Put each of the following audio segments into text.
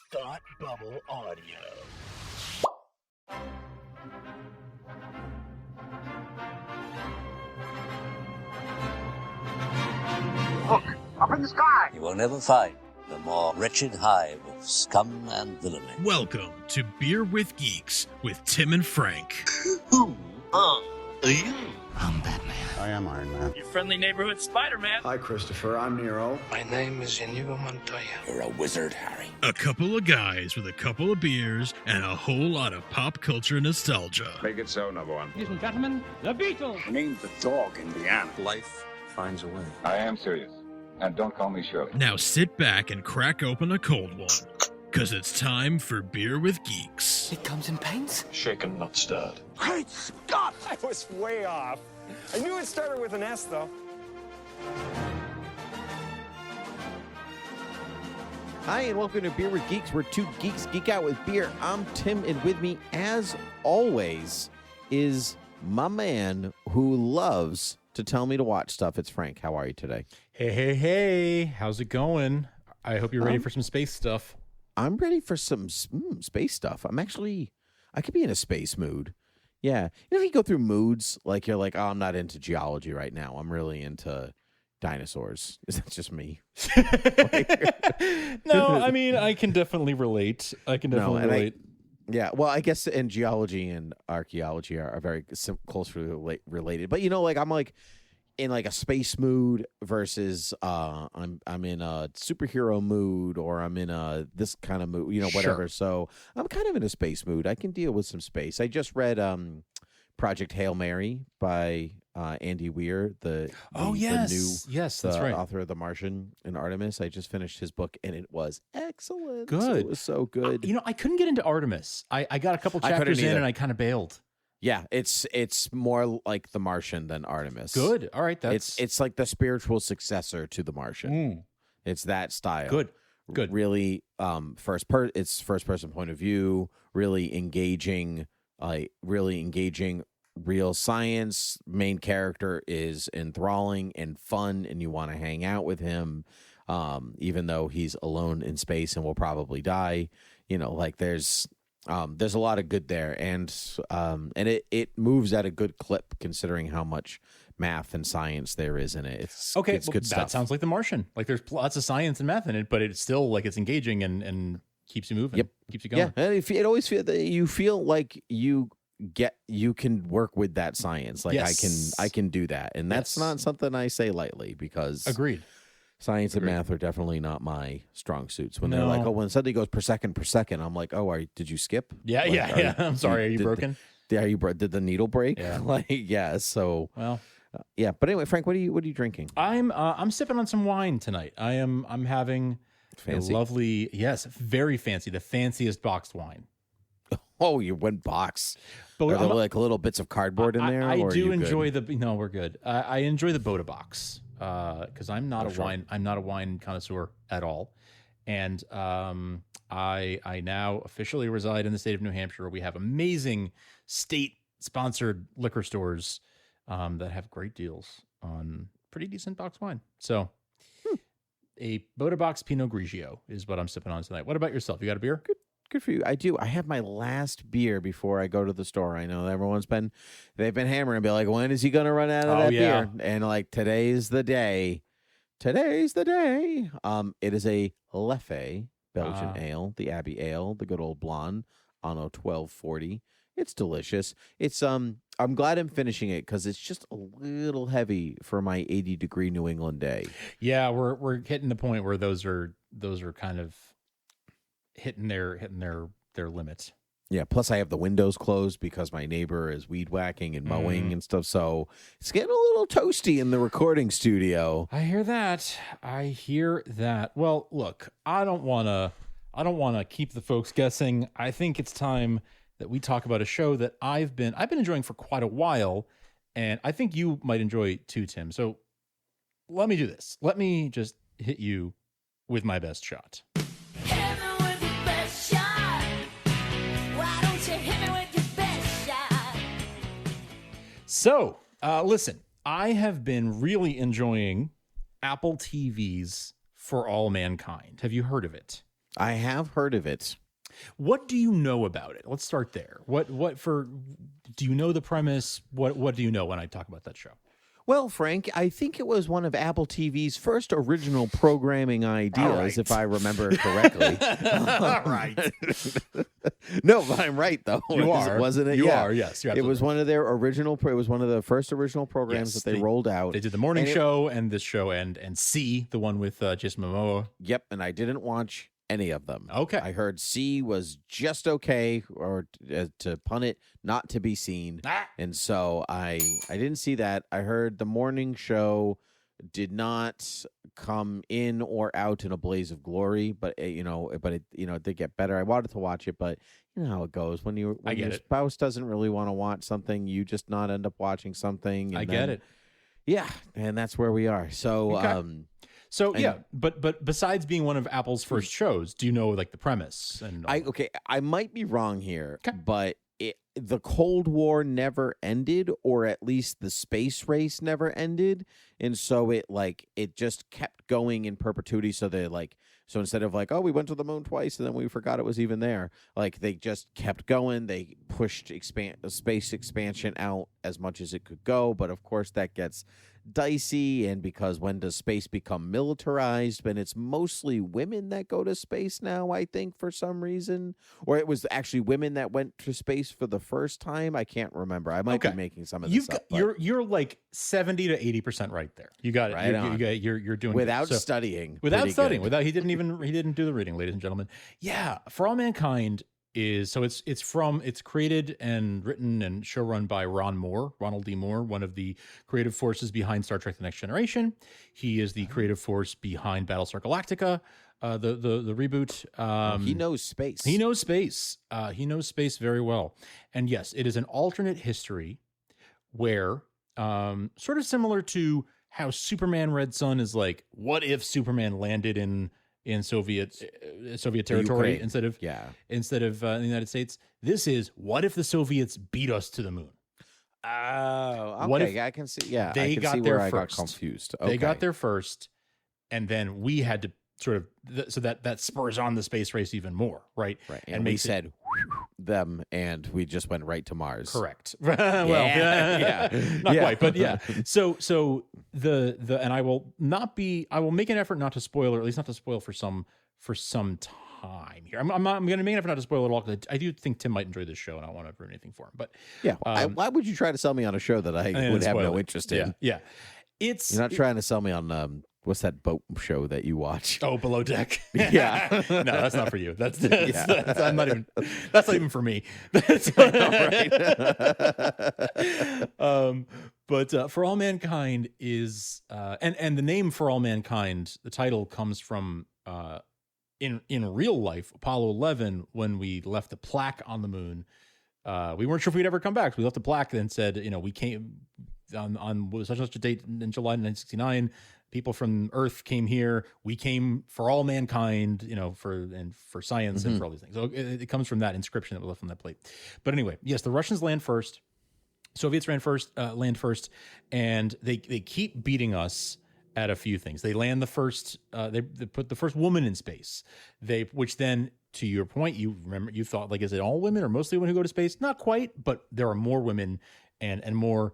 Thought Bubble Audio. Look, up in the sky! You will never find the more wretched hive of scum and villainy. Welcome to Beer with Geeks with Tim and Frank. Who are you? I'm Batman. I am Iron Man. Your friendly neighborhood Spider-Man. Hi, Christopher. I'm Nero. My name is Inigo Montoya. You're a wizard, Harry. A couple of guys with a couple of beers and a whole lot of pop culture nostalgia. Make it so, number one. Ladies and gentlemen, the Beatles. I named the dog Indiana. Life finds a way. I am serious. And don't call me Shirley. Now sit back and crack open a cold one, because it's time for Beer with Geeks. It comes in paints. Shaken, not stirred. Great Scott! I was way off. I knew it started with an S, though. Hi, and welcome to Beer with Geeks, where two geeks geek out with beer. I'm Tim, and with me, as always, is my man who loves to tell me to watch stuff. It's Frank. How are you today? Hey. How's it going? I hope you're ready for some space stuff. I'm ready for some space stuff. I could be in a space mood. Yeah. You know, you go through moods, like you're like, oh, I'm not into geology right now. I'm really into dinosaurs. Is that just me? No, I mean, I can definitely relate. Relate. Yeah, well, I guess in geology and archaeology are very closely related. But, you know, like I'm like in like a space mood versus I'm in a superhero mood, or I'm in a this kind of mood, you know, whatever. Sure. So I'm kind of in a space mood. I can deal with some space. I just read Project Hail Mary by Andy Weir, the that's right, author of The Martian and Artemis. I just finished his book, and it was excellent. Good. It was so good. You know, I couldn't get into Artemis. I got a couple chapters in, and I kind of bailed. Yeah, it's more like The Martian than Artemis. Good. All right, it's like the spiritual successor to The Martian. It's that style. Good. Really, it's first person point of view. Really engaging. Real science. Main character is enthralling and fun, and you want to hang out with him, even though he's alone in space and will probably die. You know, like there's a lot of good there, and it moves at a good clip considering how much math and science there is in it. It's good stuff. That sounds like The Martian. Like there's lots of science and math in it, but it's still like it's engaging and keeps you moving. Yep. Keeps you going. Yeah, and it always feels that you feel like you can work with that science. Like yes. I can do that, and that's not something I say lightly, because agreed. Science and math are definitely not my strong suits. When they're like, oh, when something goes per second, I'm like, oh, did you skip? Yeah, like, yeah. I'm sorry. Are you broken? Did the needle break? Yeah. So well, yeah. But anyway, Frank, what are you drinking? I'm sipping on some wine tonight. I'm having fancy. A lovely, yes, very fancy, the fanciest boxed wine. Oh, you went box. But are there like little bits of cardboard in there? I do enjoy no, we're good. I enjoy the Bota box. Because I'm not a wine connoisseur at all, and I now officially reside in the state of New Hampshire, where we have amazing state-sponsored liquor stores that have great deals on pretty decent box wine. So, a Bota box Pinot Grigio is what I'm sipping on tonight. What about yourself? You got a beer? Good for you. I do. I have my last beer before I go to the store. I know they've been hammering, be like, when is he going to run out of beer? And like, today's the day. It is a Leffe Belgian ale, the Abbey Ale, the good old blonde, Anno 1240. It's delicious. It's I'm glad I'm finishing it, because it's just a little heavy for my 80-degree New England day. Yeah, we're hitting the point where those are kind of hitting their limits. Yeah, plus I have the windows closed because my neighbor is weed whacking and mowing and stuff, so it's getting a little toasty in the recording studio. I hear that. Well, look, I don't want to keep the folks guessing. I think it's time that we talk about a show that I've been enjoying for quite a while, and I think you might enjoy too, Tim. So let me do this. Let me just hit you with my best shot. So, listen, I have been really enjoying Apple TV's For All Mankind. Have you heard of it? I have heard of it. What do you know about it? Let's start there. Do you know the premise? What do you know when I talk about that show? Well, Frank, I think it was one of Apple TV's first original programming ideas, if I remember correctly. All right. No, but I'm right, though. You are. Wasn't it? You Yeah. are, yes. It was one of their original, it was one of the first original programs that they rolled out. They did the morning show and this show and C, the one with Jason Momoa. Yep, and I didn't watch any of them. Okay. I heard C was just okay, or to pun it, not to be seen. And so I didn't see that. I heard the morning show did not come in or out in a blaze of glory, but it did get better. I wanted to watch it, but you know how it goes when your spouse doesn't really want to watch something, you just not end up watching something. And I get it. Yeah, and that's where we are. So but besides being one of Apple's first shows, do you know like the premise? And I might be wrong here, but the Cold War never ended, or at least the space race never ended, and so it just kept going in perpetuity. So so instead of we went to the moon twice and then we forgot it was even there, they just kept going. They pushed space expansion out as much as it could go, but of course that gets dicey, and because when does space become militarized? When it's mostly women that go to space now, I think, for some reason, or it was actually women that went to space for the first time. I can't remember. I might be making some of this up. You're like 70 to 80% right there. You got it. Right you're doing without good. studying. He didn't do the reading, ladies and gentlemen. Yeah, For All Mankind it's created and written and showrun by Ronald D. Moore, one of the creative forces behind Star Trek: The Next Generation. He is the creative force behind Battlestar Galactica, the reboot. He knows space. He knows space. He knows space very well. And yes, it is an alternate history where, sort of similar to how Superman Red Son is what if Superman landed in Soviet territory Ukraine. instead of the United States. This is what if the Soviets beat us to the moon? Oh, okay. What if I can see. Yeah, they I can got see there where first. I got confused. They got there first, and then we had to sort of so that spurs on the space race even more, right? Right, and we said them, and we just went right to Mars. Correct. Well, not quite, but yeah. So and I will make an effort not to spoil, or at least not to spoil for some time here. I'm going to make an effort not to spoil it all, because I do think Tim might enjoy this show, and I don't want to ruin anything for him. But yeah, why would you try to sell me on a show that I would have no interest in? Yeah. You're not trying to sell me on what's that boat show that you watch? Oh, Below Deck. Yeah. No, that's not for you. That's I'm not even. That's not even for me. That's right. But For All Mankind is and the name For All Mankind, the title comes from in real life, Apollo 11, when we left the plaque on the moon. We weren't sure if we'd ever come back. So we left the plaque and said, we came on such and such a date in July 1969. People from Earth came here. We came for all mankind, for science and for all these things. So it comes from that inscription that was left on that plate. But anyway, yes, the Russians land first. Soviets land first, and they keep beating us at a few things. They land the first. They put the first woman in space. Which then, to your point, you thought is it all women or mostly women who go to space? Not quite, but there are more women and more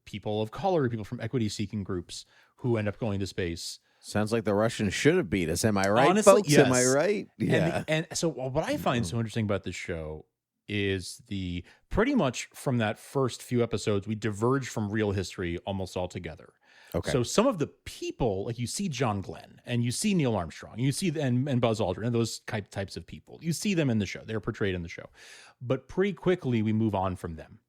people of color, people from equity-seeking groups who end up going to space. Sounds like the Russians should have beat us. Am I right, Honestly, folks? yes. Am I right? Yeah. And so what I find so interesting about this show is pretty much from that first few episodes, we diverge from real history almost altogether. Okay. So some of the people, you see John Glenn and you see Neil Armstrong, you see and Buzz Aldrin and those types of people. You see them in the show. They're portrayed in the show. But pretty quickly we move on from them.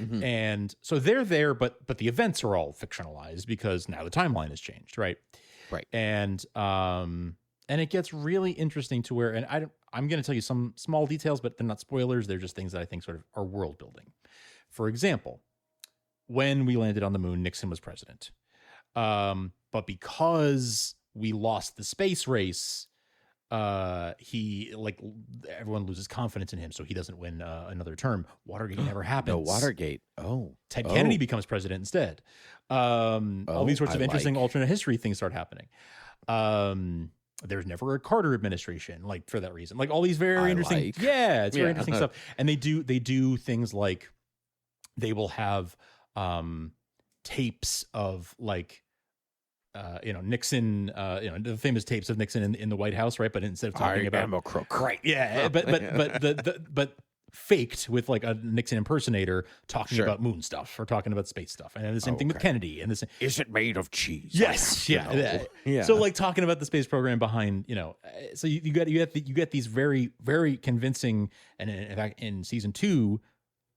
Mm-hmm. And so they're there, but the events are all fictionalized because now the timeline has changed, right? Right. And it gets really interesting to where, and I'm going to tell you some small details, but they're not spoilers. They're just things that I think sort of are world building. For example, when we landed on the moon, Nixon was president. But because we lost the space race, everyone loses confidence in him, so he doesn't win another term. Watergate never happens. No, Watergate. Oh. Ted Kennedy becomes president instead. All these sorts of interesting alternate history things start happening. there's never a Carter administration, like for that reason. Like all these very interesting, like. yeah, it's very interesting stuff. And they do things like they will have tapes of like Nixon, the famous tapes of Nixon in the White House, right? But instead of talking about a crook, right? Yeah, but faked with like a Nixon impersonator talking about moon stuff or talking about space stuff, and the same thing with Kennedy. And this is it made of cheese? Yes, yeah. So like talking about the space program behind, so you get these very, very convincing, and in fact in season 2,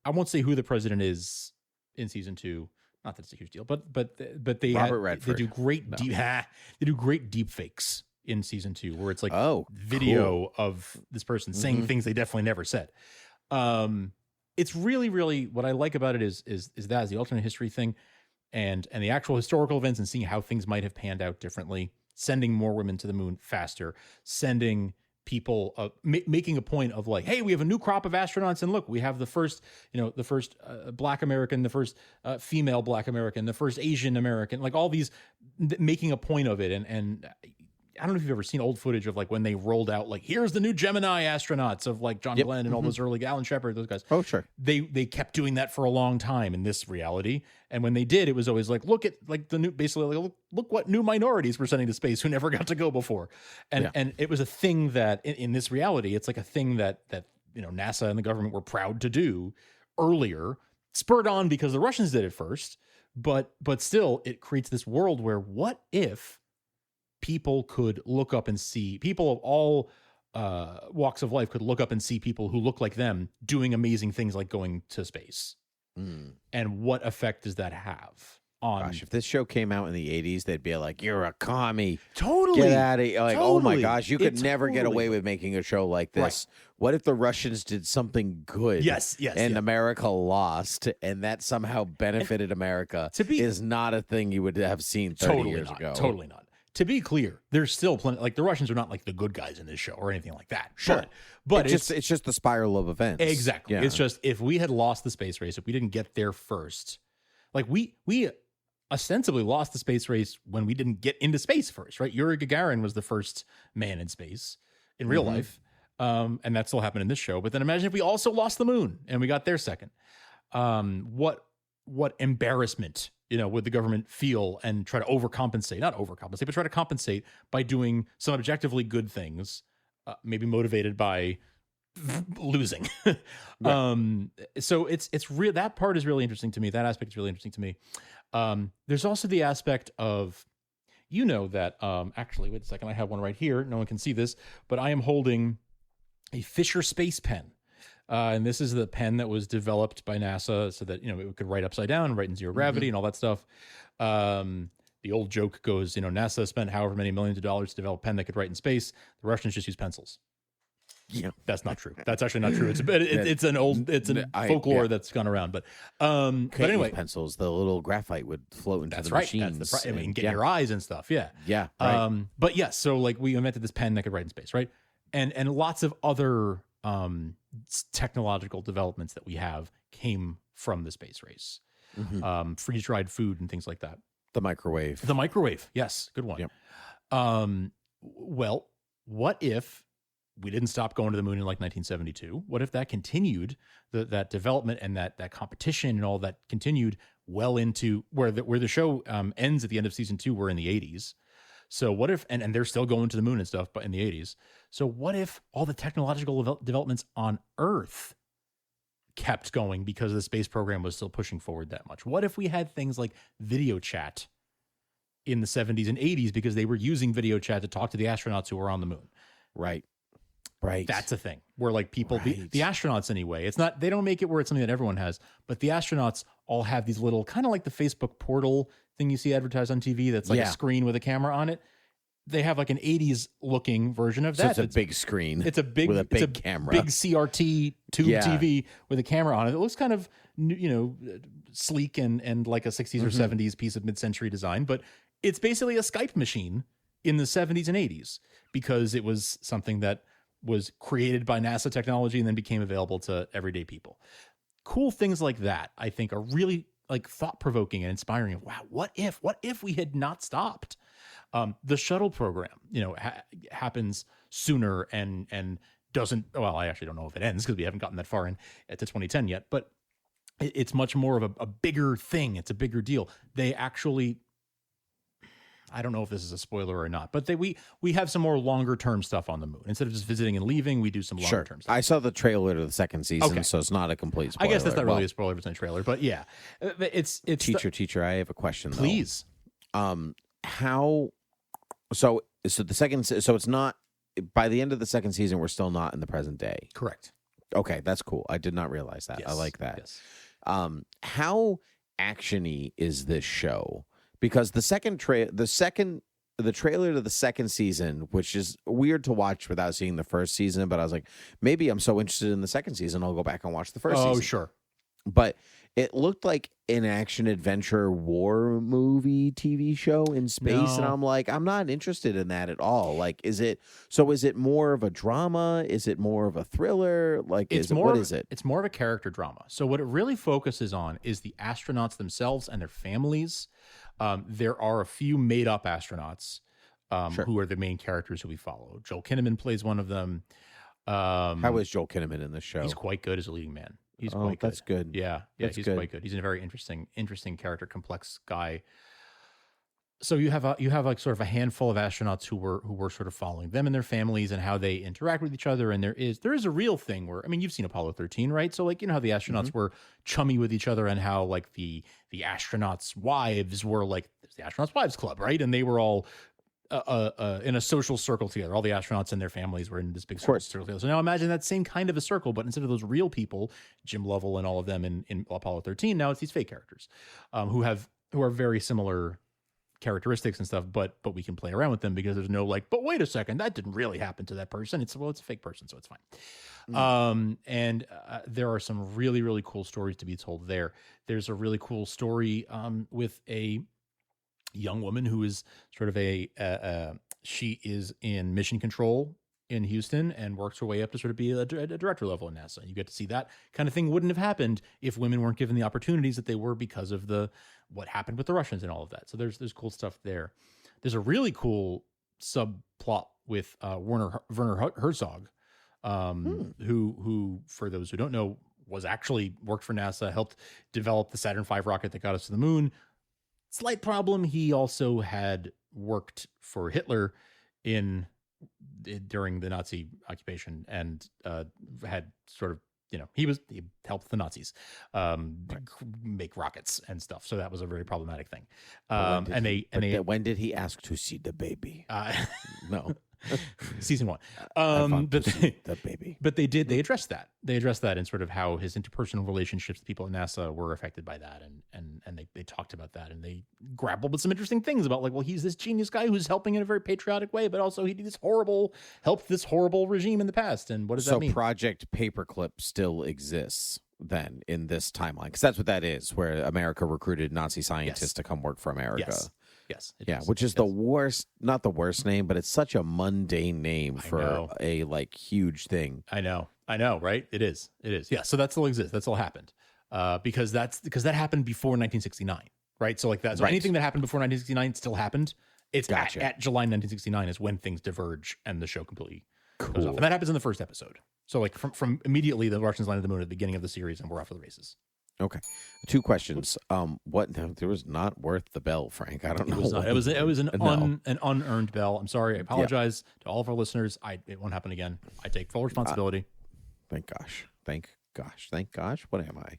I won't say who the president is in season 2. Not that it's a huge deal, but they do great deep fakes in season 2 where it's like video of this person saying things they definitely never said. It's really, really what I like about it is the alternate history thing and the actual historical events and seeing how things might have panned out differently, sending more women to the moon faster, sending people making a point of like, hey, we have a new crop of astronauts, and look, we have the first Black American, the first female Black American, the first Asian American, like all these, making a point of it. And I don't know if you've ever seen old footage of like when they rolled out like, here's the new Gemini astronauts of like John Glenn and all those early Alan Shepard, those guys. Oh, sure. They kept doing that for a long time in this reality. And when they did, it was always like, look at like the new, basically like, look what new minorities we're sending to space who never got to go before. And it was a thing that in this reality, it's like a thing that NASA and the government were proud to do earlier, spurred on because the Russians did it first. But still, it creates this world where what if people could look up and see, people of all walks of life could look up and see people who look like them doing amazing things like going to space. And what effect does that have on... Gosh, if this show came out in the 80s, they'd be like, you're a commie. Totally. Get out of here. Like, oh my gosh, you could never get totally away with making a show like this. Right. What if the Russians did something good? Yes, and America lost, and that somehow benefited America is not a thing you would have seen 30 years ago. Totally not. To be clear, there's still plenty, like the Russians are not like the good guys in this show or anything like that. Sure. But it's just the spiral of events. Exactly. Yeah. It's just, if we had lost the space race, if we didn't get there first, like we ostensibly lost the space race when we didn't get into space first, right? Yuri Gagarin was the first man in space in real life. And that still happened in this show. But then imagine if we also lost the moon and we got there second. What embarrassment, would the government feel and try to overcompensate, not overcompensate, but try to compensate by doing some objectively good things, maybe motivated by losing. Right. So it's real. That part is really interesting to me. That aspect is really interesting to me. There's also the aspect of, that, actually, wait a second. I have one right here. No one can see this, but I am holding a Fisher Space Pen. And this is the pen that was developed by NASA so that, it could write upside down, write in zero gravity and all that stuff. The old joke goes, NASA spent however many millions of dollars to develop a pen that could write in space. The Russians just use pencils. Yeah, that's not true. That's actually not true. It's an folklore that's gone around. But anyway, pencils, the little graphite would float into the machines. That's the get your eyes and stuff. Yeah. Yeah. Right. But yes, so like we invented this pen that could write in space, right? And lots of other technological developments that we have came from the space race. Freeze-dried food and things like that. The microwave. Yes, good one. Yep. Well, what if we didn't stop going to the moon in like 1972? What if that continued, that development and that competition and all that continued well into where the show ends at the end of season 2? We're in the 80s. So what if, and they're still going to the moon and stuff, but in the 80s. So what if all the technological developments on Earth kept going because the space program was still pushing forward that much? What if we had things like video chat in the 70s and 80s because they were using video chat to talk to the astronauts who were on the moon? Right. That's a thing where like people, the astronauts anyway, it's not, they don't make it where it's something that everyone has, but the astronauts all have these little, kind of like the Facebook portal thing you see advertised on TV that's like a screen with a camera on it. They have like an 80s looking version of that. So it's a big screen. It's a big, with a big camera. Big CRT tube TV with a camera on it. It looks kind of, sleek and like a 60s or 70s piece of mid-century design, but it's basically a Skype machine in the 70s and 80s because it was something that was created by NASA technology and then became available to everyday people. Cool things like that, I think, are really like thought-provoking and inspiring. Wow, what if we had not stopped? The shuttle program, happens sooner and doesn't. Well, I actually don't know if it ends because we haven't gotten that far in to 2010 yet. But it's much more of a bigger thing. It's a bigger deal. They actually. I don't know if this is a spoiler or not, but we have some more longer term stuff on the moon. Instead of just visiting and leaving, we do some longer term stuff. I saw the trailer to the second season, so it's not a complete spoiler. I guess that's not really a spoiler if it's in a trailer, but yeah, it's teacher. I have a question. Please. How? So the second. So it's not by the end of the second season. We're still not in the present day. Correct. Okay, that's cool. I did not realize that. Yes. I like that. Yes. How actiony is this show? Because the trailer to the second season, which is weird to watch without seeing the first season, but I was like, maybe I'm so interested in the second season, I'll go back and watch the first season. Oh, sure. But it looked like an action adventure war movie TV show in space, and I'm like, I'm not interested in that at all. Like, is it more of a drama? Is it more of a thriller? Like, what is it? It's more of a character drama. So what it really focuses on is the astronauts themselves and their families. There are a few made-up astronauts who are the main characters who we follow. Joel Kinnaman plays one of them. How is Joel Kinnaman in this show? He's quite good as a leading man. He's quite good. That's good. Yeah, he's quite good. He's a very interesting character, complex guy. So you have like sort of a handful of astronauts who were sort of following them and their families and how they interact with each other. And there is a real thing where, I mean, you've seen Apollo 13, right? So like, how the astronauts were chummy with each other and how like the astronauts' wives were like the astronauts' wives club, right? And they were all in a social circle together. All the astronauts and their families were in this big circle together. So now imagine that same kind of a circle, but instead of those real people, Jim Lovell and all of them in Apollo 13, now it's these fake characters who are very similar characteristics and stuff, but we can play around with them because there's no like, but wait a second, that didn't really happen to that person. It's a fake person, so it's fine. And there are some really, really cool stories to be told there. There's a really cool story with a young woman who is sort of she is in mission control in Houston and works her way up to sort of be a director level in NASA. You get to see that kind of thing wouldn't have happened if women weren't given the opportunities that they were because of what happened with the Russians and all of that. So there's cool stuff there. There's a really cool subplot with Werner Herzog, who for those who don't know was actually worked for NASA, helped develop the Saturn V rocket that got us to the moon. Slight problem, he also had worked for Hitler during the Nazi occupation and had sort of, he helped the Nazis make rockets and stuff. So that was a very problematic thing. When did he ask to see the baby? No. Season 1. The baby. But they addressed that. They addressed that and sort of how his interpersonal relationships with people at NASA were affected by that. And they talked about that, and they grappled with some interesting things about like, well, he's this genius guy who's helping in a very patriotic way, but also he did helped this horrible regime in the past. And what does that mean? So Project Paperclip still exists then in this timeline, because that's what that is, where America recruited Nazi scientists to come work for America. Yes. Which is the worst, not the worst name, but it's such a mundane name for a like huge thing. I know, right? It is. Yeah. So that still exists. That still happened. Because that happened before 1969, right? So like that. So anything that happened before 1969 still happened. It's at July 1969 is when things diverge and the show completely goes off. And that happens in the first episode. So like from immediately the Russians landed the moon at the beginning of the series and we're off to the races. Okay. 2 questions. There was not worth the bell, Frank. I don't know. It was an unearned bell. I'm sorry. I apologize to all of our listeners. It won't happen again. I take full responsibility. Thank gosh. What am I?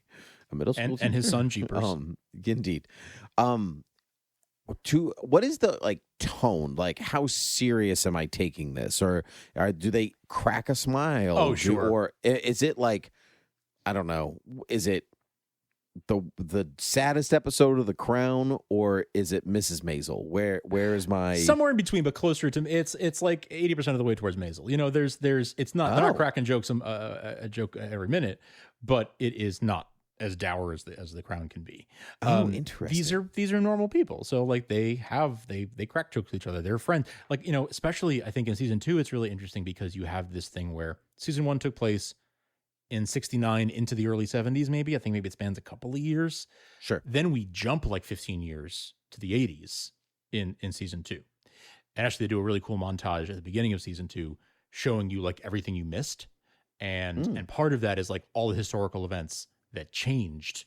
A middle school and his son Jeepers. Indeed. What is the like tone? Like, how serious am I taking this? Or do they crack a smile? Oh, sure. Or is it like, I don't know, is it the saddest episode of The Crown, or is it Mrs. Maisel? Where is my somewhere in between, but closer to it's like 80% of the way towards Maisel. There's it's not they're not cracking jokes a joke every minute, but it is not as dour as the Crown can be. Interesting. These are normal people, so like they crack jokes with each other. They're friends. Like especially I think in season 2 it's really interesting because you have this thing where season 1 took place in 69 into the early 70s, maybe. I think maybe it spans a couple of years. Sure. Then we jump like 15 years to the 80s in season 2. And actually, they do a really cool montage at the beginning of season 2 showing you like everything you missed. And part of that is like all the historical events that changed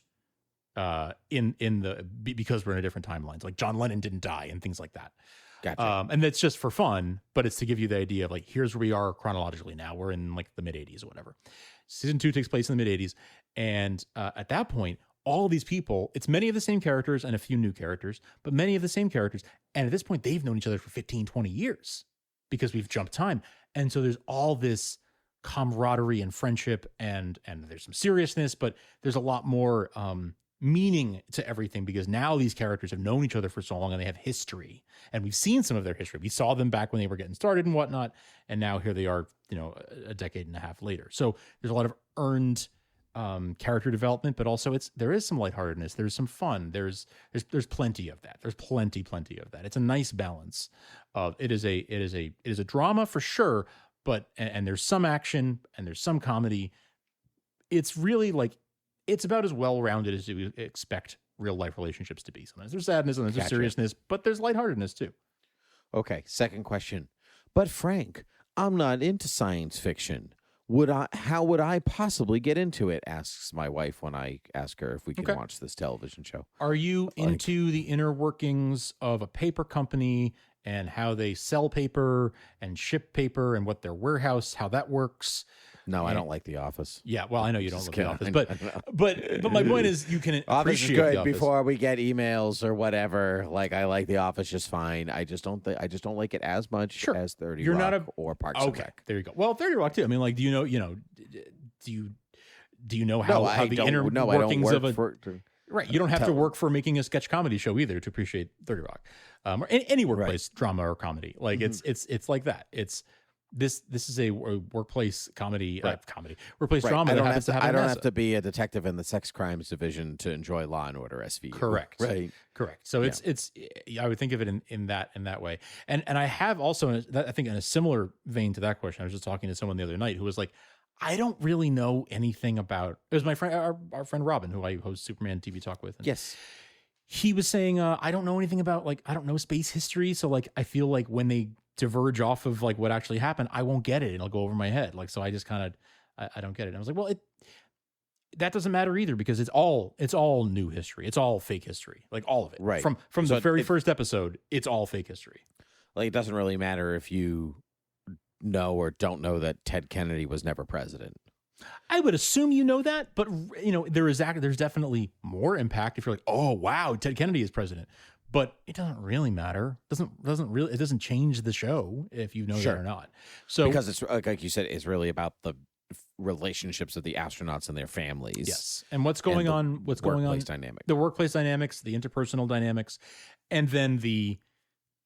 because we're in a different timelines. Like John Lennon didn't die and things like that. Gotcha. And that's just for fun, but it's to give you the idea of like, here's where we are chronologically now. We're in like the mid 80s or whatever. Season 2 takes place in the mid 80s. And at that point, all of these people, it's many of the same characters and a few new characters, but many of the same characters. And at this point, they've known each other for 15, 20 years because we've jumped time. And so there's all this camaraderie and friendship and there's some seriousness, but there's a lot more meaning to everything because now these characters have known each other for so long and they have history, and we've seen some of their history. We saw them back when they were getting started and whatnot, and now here they are, a decade and a half later. So there's a lot of earned character development, but also there is some lightheartedness. There's some fun. There's plenty of that. There's plenty of that. It's a nice balance of it is a drama for sure, but and there's some action and there's some comedy. It's really like it's about as well-rounded as you expect real-life relationships to be. Sometimes there's sadness and there's seriousness, but there's lightheartedness too. Okay, second question. But Frank, I'm not into science fiction. How would I possibly get into it? Asks my wife when I ask her if we can watch this television show. Are you into the inner workings of a paper company and how they sell paper and ship paper and what their warehouse, how that works? No, I don't like The Office. Yeah, well, I know you don't like The Office, but my point is you can Office is appreciate good The Office. before we get emails or whatever. Like I like The Office just fine. I just don't like it as much as 30 Rock or Parks and Rec. There you go. Well, 30 Rock too. I mean, like, do you know how the inner workings of a right? You don't have to work for making a sketch comedy show either to appreciate 30 Rock, or any workplace drama or comedy. Like it's like that. It's this is a workplace comedy, workplace drama. I don't have to be a detective in the sex crimes division to enjoy Law and Order SVU. Correct. Right. Correct. So it's I would think of it in that way. And I have also, I think in a similar vein to that question, I was just talking to someone the other night who was like, I don't really know anything about. It was my friend, our friend Robin, who I host Superman TV Talk with. And yes. He was saying, I don't know anything about I don't know space history. So I feel like when they diverge off of what actually happened, I won't get it. It'll go over my head. So I just kind of, I don't get it. And I was like, well, that doesn't matter either because it's all new history. It's all fake history. All of it. Right. From the very first episode, it's all fake history. It doesn't really matter if you know or don't know that Ted Kennedy was never president. I would assume you know that, but there's definitely more impact if you're like, oh wow, Ted Kennedy is president. But it doesn't really matter. It doesn't change the show if you know that or not. So because it's like you said, it's really about the relationships of the astronauts and their families. Yes, and what's going on? Dynamic. The workplace dynamics, the interpersonal dynamics, and then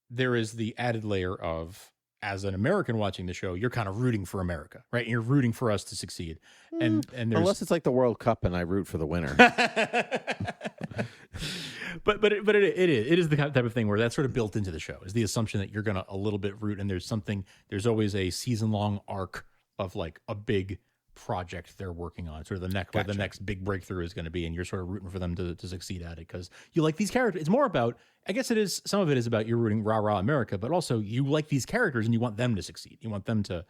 there is the added layer of, as an American watching the show, you're kind of rooting for America, right? And you're rooting for us to succeed. And there's, unless it's like the World Cup and I root for the winner. But it is the type of thing where that's sort of built into the show, is the assumption that you're going to a little bit root, and there's always a season-long arc of a big project they're working on, sort of where the next big breakthrough is going to be, and you're sort of rooting for them to succeed at it because you like these characters. It's more about, I guess it is, some of it is about you're rooting rah America, but also you like these characters and you want them to succeed. You want them to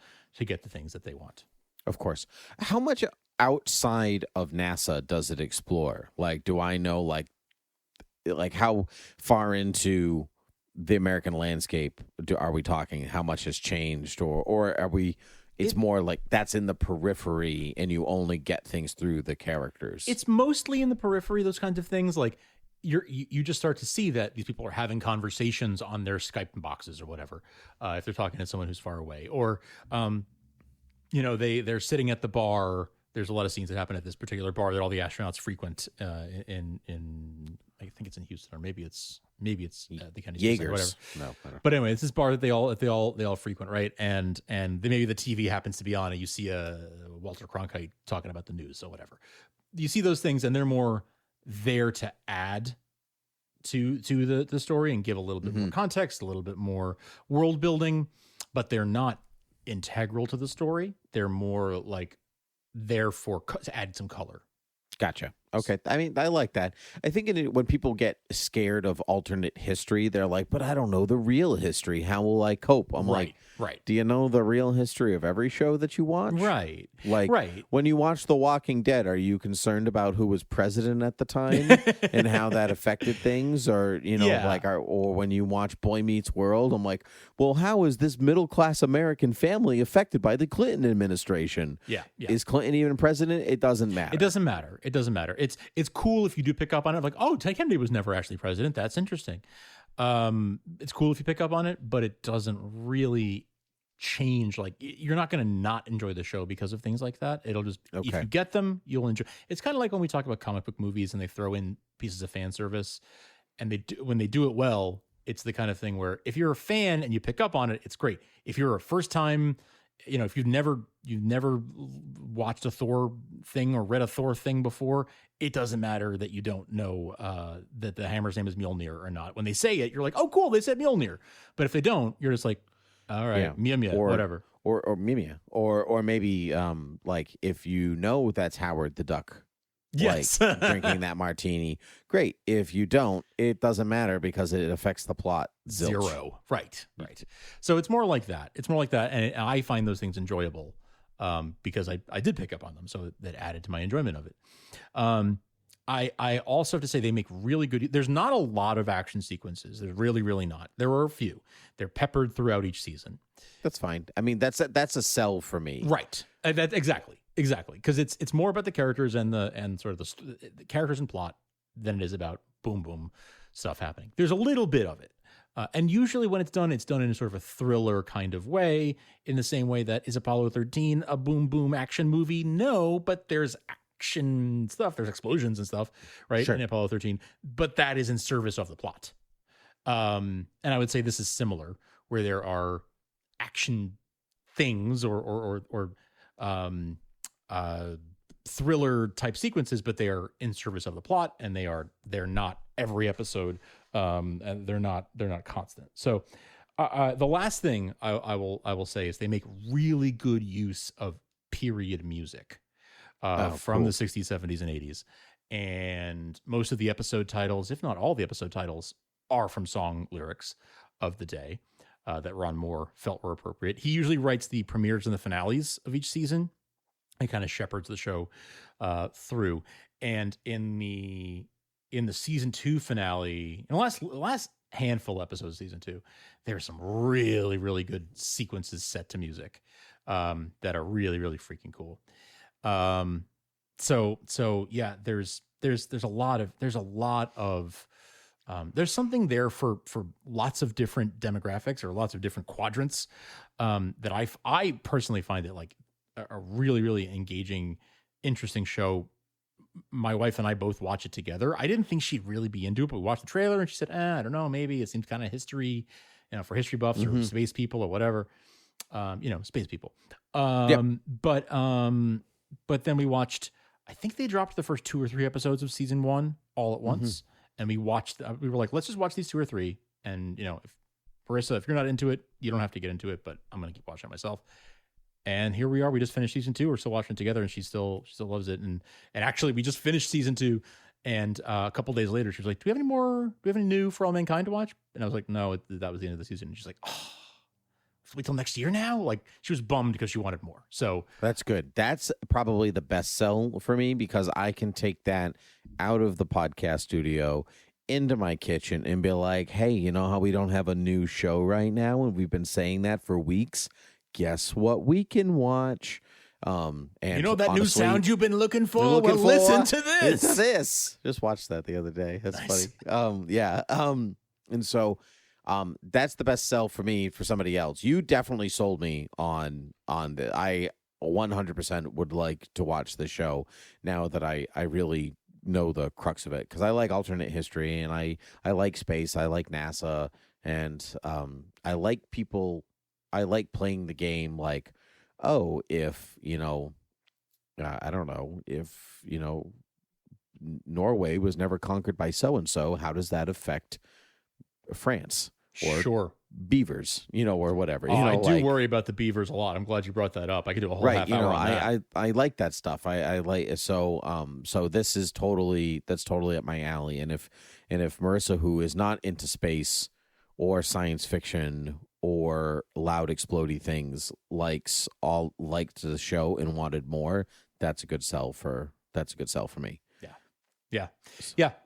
get the things that they want. Of course. How much outside of NASA does it explore? Do I know how far into the American landscape are we talking? How much has changed, or are we? It's more like that's in the periphery, and you only get things through the characters. It's mostly in the periphery. Those kinds of things, you just start to see that these people are having conversations on their Skype boxes or whatever, if they're talking to someone who's far away, or they're sitting at the bar. There's a lot of scenes that happen at this particular bar that all the astronauts frequent in I think it's in Houston, or maybe it's the Kennedy Jaegers. Whatever. No, I don't. But anyway, it's this bar that they all frequent, right? And maybe the TV happens to be on, and you see Walter Cronkite talking about the news or whatever. You see those things, and they're more there to add to the story and give a little bit more context, a little bit more world building, but they're not integral to the story. They're more there to add some color. Gotcha. Okay. I mean, I like that. I think when people get scared of alternate history, they're like, but I don't know the real history. How will I cope? I'm like, right. Do you know the real history of every show that you watch? Right. Like, when you watch The Walking Dead, are you concerned about who was president at the time and how that affected things? Or, or when you watch Boy Meets World, I'm like, well, how is this middle-class American family affected by the Clinton administration? Yeah. Is Clinton even president? It doesn't matter. It doesn't matter. It's cool if you do pick up on it. Like, oh, Ted Kennedy was never actually president. That's interesting. It's cool if you pick up on it, but it doesn't really change. Like, you're not going to not enjoy the show because of things like that. It'll just, if you get them, you'll enjoy. It's kind of like when we talk about comic book movies and they throw in pieces of fan service, and when they do it well, it's the kind of thing where if you're a fan and you pick up on it, it's great. If you're a first time, if you've never watched a Thor thing or read a Thor thing before, it doesn't matter that you don't know that the hammer's name is Mjolnir or not. When they say it, you're like, oh, cool, they said Mjolnir. But if they don't, you're just like, all right, Mia, or whatever. Or Mimia. Or maybe like if you know that's Howard the Duck. Yes. Like drinking that martini. Great. If you don't, it doesn't matter because it affects the plot. Zilch. Zero. Right. So it's more like that. And I find those things enjoyable because I did pick up on them. So that added to my enjoyment of it. I also have to say they make really good. There's not a lot of action sequences. There's really, really not. There are a few. They're peppered throughout each season. That's fine. I mean, that's a sell for me. Right. Exactly. Because it's more about the characters and sort of the characters and plot than it is about boom stuff happening. There's a little bit of it, and usually when it's done in sort of a thriller kind of way, in the same way that is Apollo 13 a boom action movie? No, but there's action stuff, there's explosions and stuff, right? Sure. In Apollo 13, but that is in service of the plot. And I would say this is similar, where there are action things or thriller type sequences, but they are in service of the plot, and they're not every episode, and they're not constant. So the last thing I will say is they make really good use of period music from the 60s, 70s, and 80s, and most of the episode titles, if not all the episode titles, are from song lyrics of the day that Ron Moore felt were appropriate. He usually writes the premieres and the finales of each season. He kind of shepherds the show through. And in the season 2 finale, in the last handful of episodes of season 2, there are some really, really good sequences set to music that are really, really freaking cool. So yeah, there's a lot of there's something there for lots of different demographics or lots of different quadrants that I personally find it like a really, really engaging, interesting show. My wife and I both watch it together. I didn't think she'd really be into it, but we watched the trailer and she said, I don't know, maybe it seems kind of history, for history buffs or space people or whatever, space people. But then we watched, I think they dropped the first 2 or 3 episodes of season 1 all at once. And we were like, let's just watch these 2 or 3. And, if Marissa, if you're not into it, you don't have to get into it, but I'm going to keep watching it myself. And here we are. We just finished season 2. We're still watching it together, and she still loves it. And actually, we just finished season 2, and a couple days later, she was like, "Do we have any new For All Mankind to watch?" And I was like, "No, that was the end of the season." And she's like, "Oh, wait till next year now." Like, she was bummed because she wanted more. So that's good. That's probably the best sell for me, because I can take that out of the podcast studio into my kitchen and be like, "Hey, you know how we don't have a new show right now, and we've been saying that for weeks? Guess what we can watch?" And that new sound you've been looking for? Listen to this. It's this. Just watched that the other day. That's nice. Funny. And so that's the best sell for me for somebody else. You definitely sold me on the. I 100% would like to watch the show now that I really know the crux of it, because I like alternate history, and I like space. I like NASA, and I like people. I like playing the game like, oh, if, I don't know, if, Norway was never conquered by so-and-so, how does that affect France or beavers, or whatever. I do worry about the beavers a lot. I'm glad you brought that up. I could do a whole half hour on that. I like that stuff. I like so this is totally up my alley. And if Marissa, who is not into space or science fiction or loud explodey things, liked the show and wanted more, that's a good sell for me. Yeah,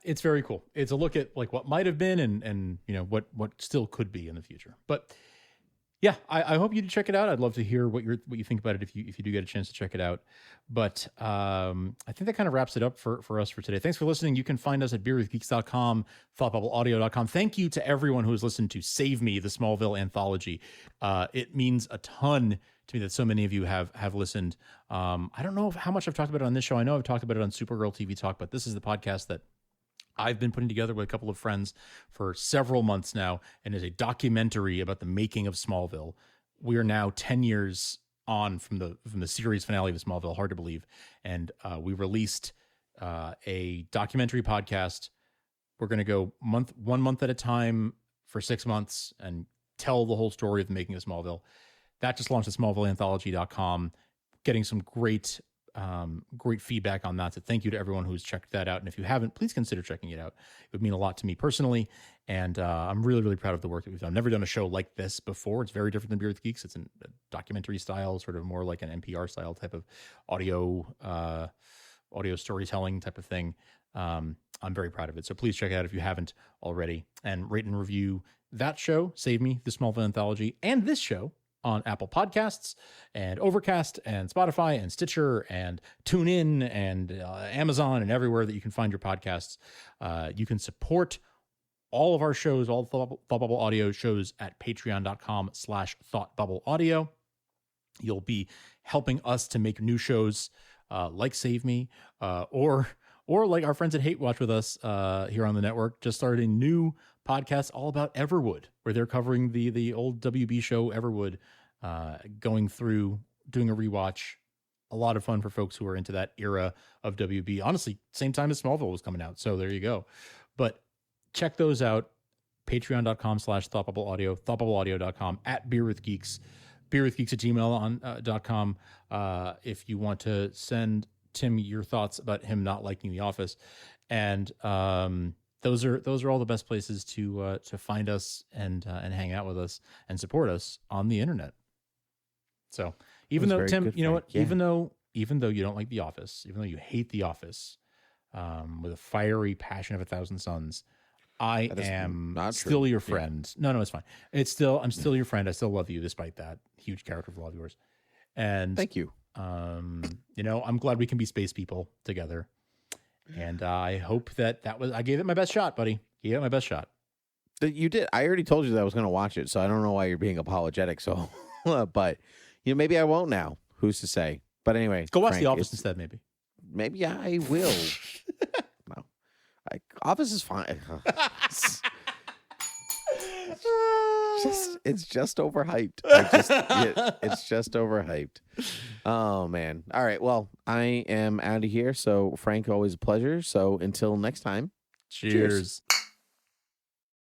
it's very cool. It's a look at like what might have been and what still could be in the future. But yeah, I hope you check it out. I'd love to hear what you think about it if you do get a chance to check it out. But I think that kind of wraps it up for us for today. Thanks for listening. You can find us at beerwithgeeks.com, thoughtbubbleaudio.com. Thank you to everyone who has listened to Save Me, the Smallville anthology. It means a ton to me that so many of you have listened. I don't know how much I've talked about it on this show. I know I've talked about it on Supergirl TV Talk, but this is the podcast that I've been putting together with a couple of friends for several months now, and is a documentary about the making of Smallville. We are now 10 years on from the series finale of Smallville, hard to believe, and we released a documentary podcast. We're going to go one month at a time for 6 months and tell the whole story of the making of Smallville. That just launched at smallvilleanthology.com, getting some great feedback on that. So thank you to everyone who's checked that out. And if you haven't, please consider checking it out. It would mean a lot to me personally. And I'm really, really proud of the work that we've done. I've never done a show like this before. It's very different than Beer with Geeks. It's a documentary style, sort of more like an NPR style type of audio storytelling type of thing. I'm very proud of it. So please check it out if you haven't already, and rate and review that show, Save Me, the Smallville Anthology, and this show on Apple Podcasts and Overcast and Spotify and Stitcher and TuneIn and Amazon and everywhere that you can find your podcasts. You can support all of our shows, all the Thought Bubble Audio shows at patreon.com/thoughtbubbleaudio. You'll be helping us to make new shows like Save Me or like our friends at Hate Watch with us here on the network just started a new podcast all about Everwood, where they're covering the old WB show Everwood, going through, doing a rewatch. A lot of fun for folks who are into that era of WB. Honestly, same time as Smallville was coming out. So there you go. But check those out. Patreon.com/thoughtbubbleaudio, thoughtbubbleaudio.com, at beerwithgeeks, beerwithgeeks@gmail.com. If you want to send Tim your thoughts about him not liking The Office. And those are all the best places to find us and hang out with us and support us on the internet. So even though, Tim, you know what, yeah. even though you don't like The Office, even though you hate The Office with a fiery passion of 1,000 suns, I am still your friend. Yeah. No, it's fine. I'm still your friend. I still love you despite that huge character flaw of yours. And thank you. I'm glad we can be space people together. And I hope I gave it my best shot, buddy. Gave it my best shot. You did. I already told you that I was going to watch it, so I don't know why you're being apologetic. So, but maybe I won't now. Who's to say? But anyway, go watch The Office instead. Maybe I will. No, Office is fine. It's just overhyped. It's just overhyped. Oh man. All right. Well, I am out of here. So Frank, always a pleasure. So until next time. Cheers.